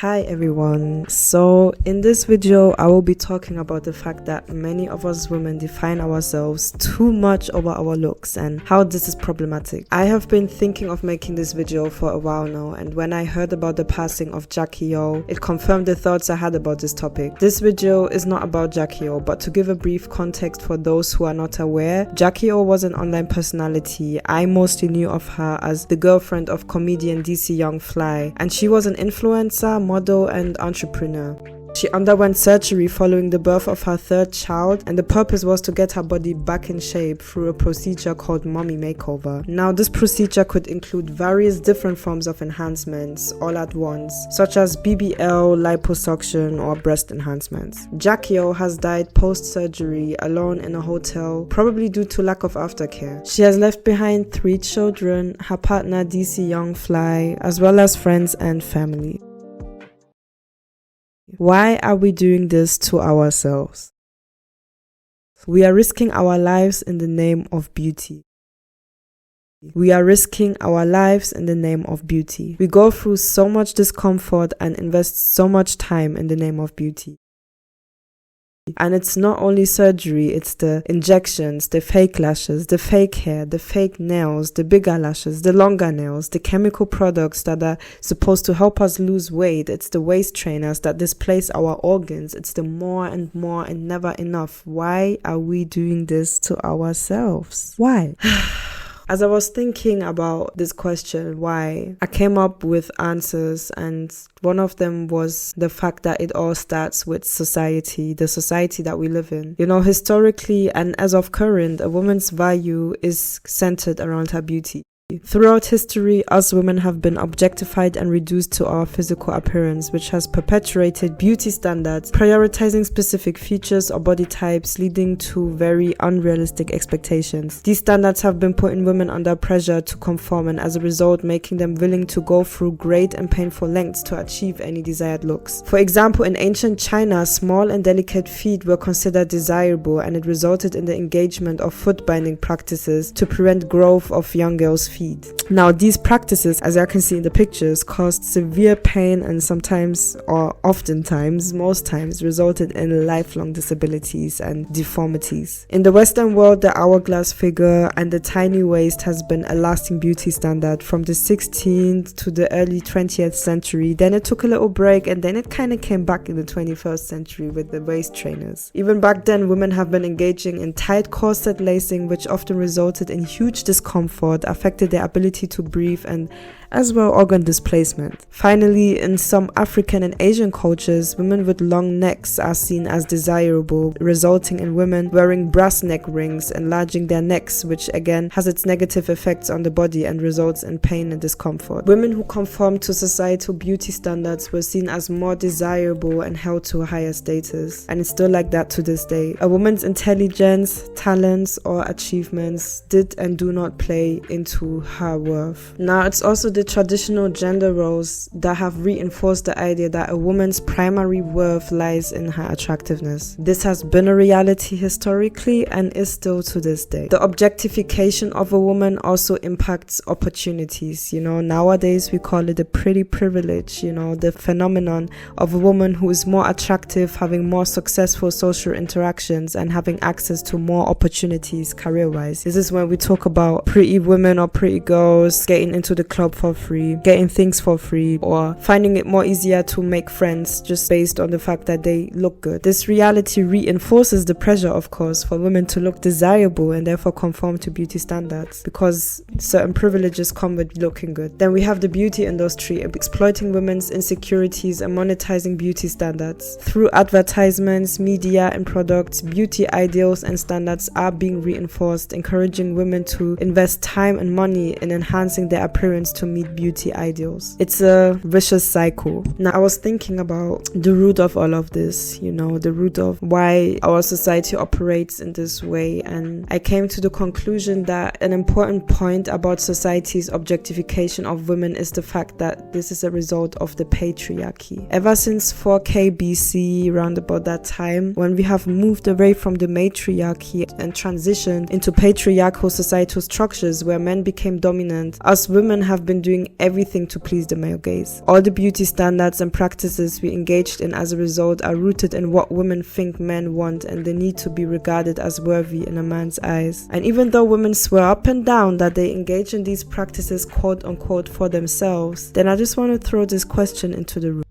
Hi everyone. So in this video I will be talking about the fact that many of us women define ourselves too much over our looks and how this is problematic. I have been thinking of making this video for a while now, and when I heard about the passing of Jackie O, it confirmed the thoughts I had about this topic. This video is not about Jackie O, but to give a brief context for those who are not aware, Jackie O was an online personality. I mostly knew of her as the girlfriend of comedian DC Young Fly, and she was an influencer, model and entrepreneur. She underwent surgery following the birth of her third child, and the purpose was to get her body back in shape through a procedure called mommy makeover. Now, this procedure could include various different forms of enhancements all at once, such as BBL, liposuction, or breast enhancements. Jackie O has died post-surgery alone in a hotel, probably due to lack of aftercare. She has left behind 3 children, her partner DC Young Fly, as well as friends and family. Why are we doing this to ourselves? We are risking our lives in the name of beauty. We are risking our lives in the name of beauty. We go through so much discomfort and invest so much time in the name of beauty. And it's not only surgery, it's the injections, the fake lashes, the fake hair, the fake nails, the bigger lashes, the longer nails, the chemical products that are supposed to help us lose weight. It's the waist trainers that displace our organs. It's the more and more and never enough. Why are we doing this to ourselves? Why? As I was thinking about this question, why, I came up with answers, and one of them was the fact that it all starts with society, the society that we live in. You know, historically and as of current, a woman's value is centered around her beauty. Throughout history, us women have been objectified and reduced to our physical appearance, which has perpetuated beauty standards, prioritizing specific features or body types, leading to very unrealistic expectations. These standards have been putting women under pressure to conform, and as a result, making them willing to go through great and painful lengths to achieve any desired looks. For example, in ancient China, small and delicate feet were considered desirable, and it resulted in the engagement of foot binding practices to prevent growth of young girls' feet. Now, these practices, as I can see in the pictures, caused severe pain and sometimes, or oftentimes, most times, resulted in lifelong disabilities and deformities. In the Western world, the hourglass figure and the tiny waist has been a lasting beauty standard from the 16th to the early 20th century. Then it took a little break, and then it kind of came back in the 21st century with the waist trainers. Even back then, women have been engaging in tight corset lacing, which often resulted in huge discomfort, affected their ability to breathe, and as well organ displacement. Finally, in some African and Asian cultures, women with long necks are seen as desirable, resulting in women wearing brass neck rings, enlarging their necks, which again has its negative effects on the body and results in pain and discomfort. Women who conform to societal beauty standards were seen as more desirable and held to a higher status, and it's still like that to this day. A woman's intelligence, talents, or achievements did and do not play into her worth. Now, it's also the traditional gender roles that have reinforced the idea that a woman's primary worth lies in her attractiveness. This has been a reality historically and is still to this day. The objectification of a woman also impacts opportunities. You know, nowadays we call it a pretty privilege, you know, the phenomenon of a woman who is more attractive, having more successful social interactions and having access to more opportunities career-wise. This is when we talk about pretty women or pretty girls getting into the club for free, getting things for free, or finding it more easier to make friends just based on the fact that they look good. This reality reinforces the pressure, of course, for women to look desirable and therefore conform to beauty standards, because certain privileges come with looking good. Then we have the beauty industry exploiting women's insecurities and monetizing beauty standards. Through advertisements, media, and products, beauty ideals and standards are being reinforced, encouraging women to invest time and money in enhancing their appearance to meet beauty ideals. It's a vicious cycle. Now, I was thinking about the root of all of this, you know, the root of why our society operates in this way, and I came to the conclusion that an important point about society's objectification of women is the fact that this is a result of the patriarchy. Ever since 4K BC, around about that time, when we have moved away from the matriarchy and transitioned into patriarchal societal structures where men became became dominant, us women have been doing everything to please the male gaze. All the beauty standards and practices we engaged in as a result are rooted in what women think men want and the need to be regarded as worthy in a man's eyes. And even though women swear up and down that they engage in these practices quote unquote for themselves, then I just want to throw this question into the room.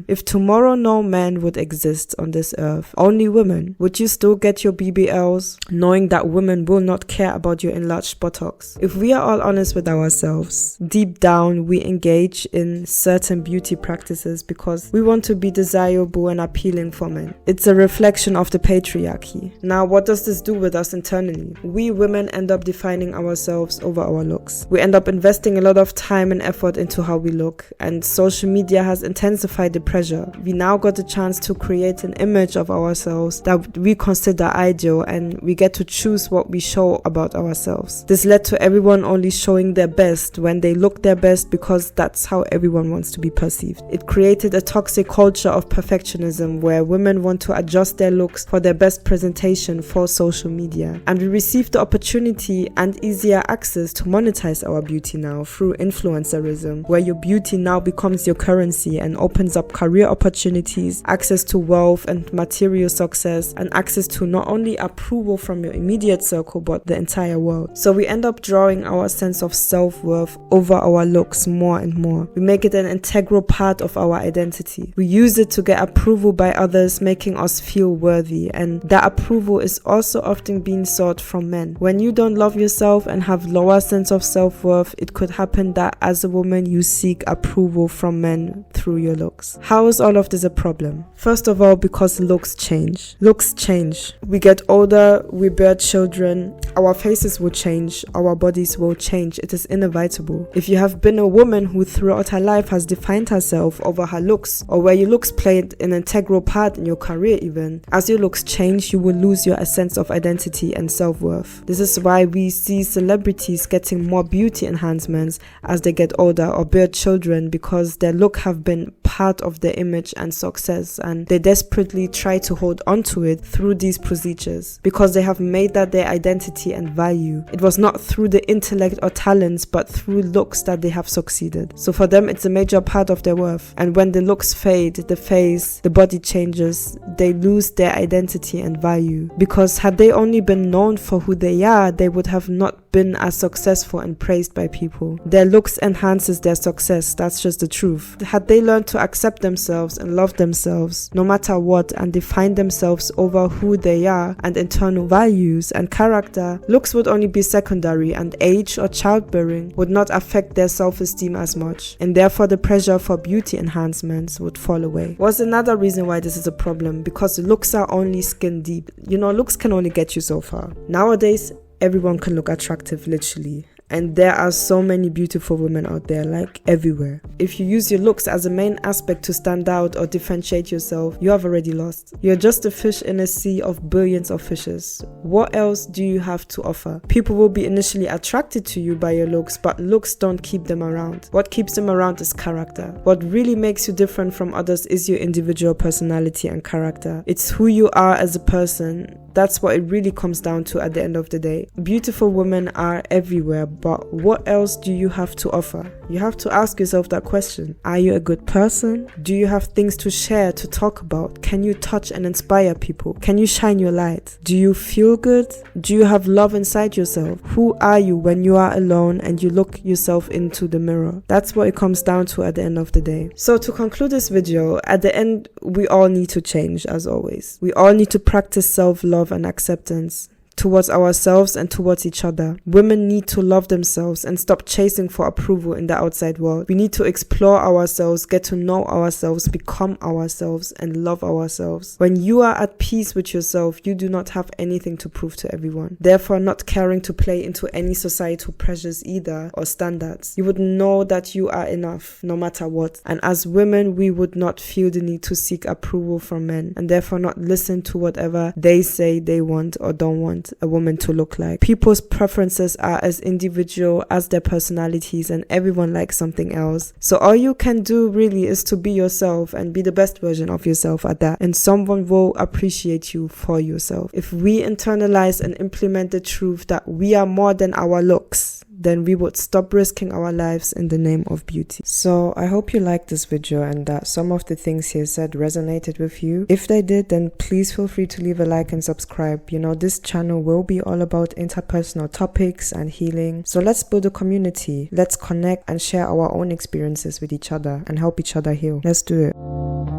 If tomorrow no man would exist on this earth, only women, would you still get your BBLs, knowing that women will not care about your enlarged buttocks? If we are all honest with ourselves, deep down we engage in certain beauty practices because we want to be desirable and appealing for men. It's a reflection of the patriarchy. Now, what does this do with us internally? We women end up defining ourselves over our looks. We end up investing a lot of time and effort into how we look, and social media has intensified the pressure. We now got the chance to create an image of ourselves that we consider ideal, and we get to choose what we show about ourselves. This led to everyone only showing their best when they look their best because that's how everyone wants to be perceived. It created a toxic culture of perfectionism where women want to adjust their looks for their best presentation for social media. And we received the opportunity and easier access to monetize our beauty now through influencerism, where your beauty now becomes your currency and opens up career opportunities, access to wealth and material success, and access to not only approval from your immediate circle but the entire world. So we end up drawing our sense of self-worth over our looks more and more. We make it an integral part of our identity. We use it to get approval by others, making us feel worthy, and that approval is also often being sought from men. When you don't love yourself and have lower sense of self-worth, it could happen that as a woman you seek approval from men through your looks. How is all of this a problem? First of all, because looks change. Looks change. We get older, we bear children, our faces will change, our bodies will change. It is inevitable. If you have been a woman who throughout her life has defined herself over her looks, or where your looks played an integral part in your career even, as your looks change, you will lose your sense of identity and self-worth. This is why we see celebrities getting more beauty enhancements as they get older or bear children, because their look have been part of their image and success, and they desperately try to hold on to it through these procedures because they have made that their identity and value. It was not through the intellect or talents but through looks that they have succeeded. So for them it's a major part of their worth, and when the looks fade, the face, the body changes, they lose their identity and value, because had they only been known for who they are, they would have not been as successful and praised by people. Their looks enhances their success, that's just the truth. Had they learned to accept themselves and love themselves no matter what and define themselves over who they are and internal values and character, looks would only be secondary, and age or childbearing would not affect their self-esteem as much, and therefore the pressure for beauty enhancements would fall away. What's another reason why this is a problem? Because looks are only skin deep. Looks can only get you so far. Nowadays, everyone can look attractive, literally. And there are so many beautiful women out there, like everywhere. If you use your looks as a main aspect to stand out or differentiate yourself, you have already lost. You're just a fish in a sea of billions of fishes. What else do you have to offer? People will be initially attracted to you by your looks, but looks don't keep them around. What keeps them around is character. What really makes you different from others is your individual personality and character. It's who you are as a person. That's what it really comes down to at the end of the day. Beautiful women are everywhere, but what else do you have to offer? You have to ask yourself that question. Are you a good person? Do you have things to share, to talk about? Can you touch and inspire people? Can you shine your light? Do you feel good? Do you have love inside yourself? Who are you when you are alone and you look yourself into the mirror? That's what it comes down to at the end of the day. So to conclude this video, at the end, we all need to change, as always. We all need to practice self-love and acceptance towards ourselves and towards each other. Women need to love themselves and stop chasing for approval in the outside world. We need to explore ourselves, get to know ourselves, become ourselves, and love ourselves. When you are at peace with yourself, you do not have anything to prove to everyone. Therefore, not caring to play into any societal pressures either or standards. You would know that you are enough no matter what. And as women, we would not feel the need to seek approval from men, and therefore not listen to whatever they say they want or don't want a woman to look like. People's preferences are as individual as their personalities, and everyone likes something else. So all you can do really is to be yourself and be the best version of yourself at that, and someone will appreciate you for yourself. If we internalize and implement the truth that we are more than our looks, then we would stop risking our lives in the name of beauty. So I hope you liked this video and that some of the things here said resonated with you. If they did, then please feel free to leave a like and subscribe. You know, this channel will be all about interpersonal topics and healing. So let's build a community. Let's connect and share our own experiences with each other and help each other heal. Let's do it.